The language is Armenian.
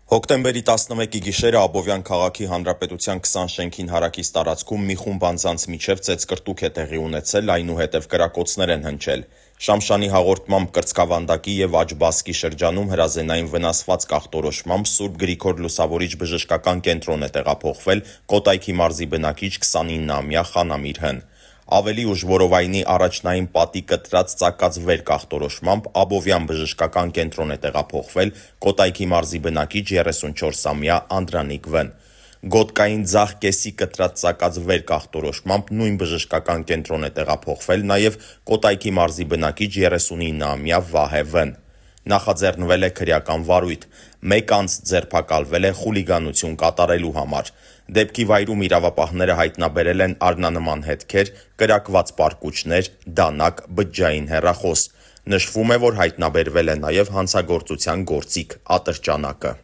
Հոկտեմբերի 11-ի գիշերը Աբովյան քաղաքի Հանրապետության 20 շենքին հարակից տարածքում մի խումբ անձանց միջև ծեծկռտուք է տեղի ունեցել, այնուհետև կրակոցներ են հնչել։ Շամշանի հաղորդմամբ Կրծքավանդակի եւ Աջբասկի շրջանում հրազենային վնասվածք ախտորոշմամբ Սուրբ Գրիգոր Լուսավորիչ բժշկական կենտրոն է տեղափոխվել Կոտայքի մարզի բնակիչ 29-ամյա Խանամիր Հ. Ավելի ուշ որովայնի առաջնային պատի կտրած ծակած վերք ախտորոշմամբ Աբովյան բժշկական կենտրոն է տեղափոխվել Կոտայքի մարզի բնակիչ 34-ամյա Անդրանիկ Վ. Գոտկային ձախ կեսի կտրած ծակած վերք ախտորոշմամբ նույն բժշկական կենտրոն է տեղափոխվել նաև Կոտայքի մարզի բնակիչ 39-ամյա Վահե Վ. Նախաձեռնվել է քրեական վարույթ։ Մեկ անձ ձերբակալվել է խուլիգանություն կատարելու համար։ Դեպքի վայրում իրավապահները հայտնաբերել են արնանման հետքեր, կրակված պարկուճներ, դանակ, բջջային հեռախոս։ Նշվում է, որ հայտնաբերվել է նաև հանցագործության գործիք, ատրճանակը։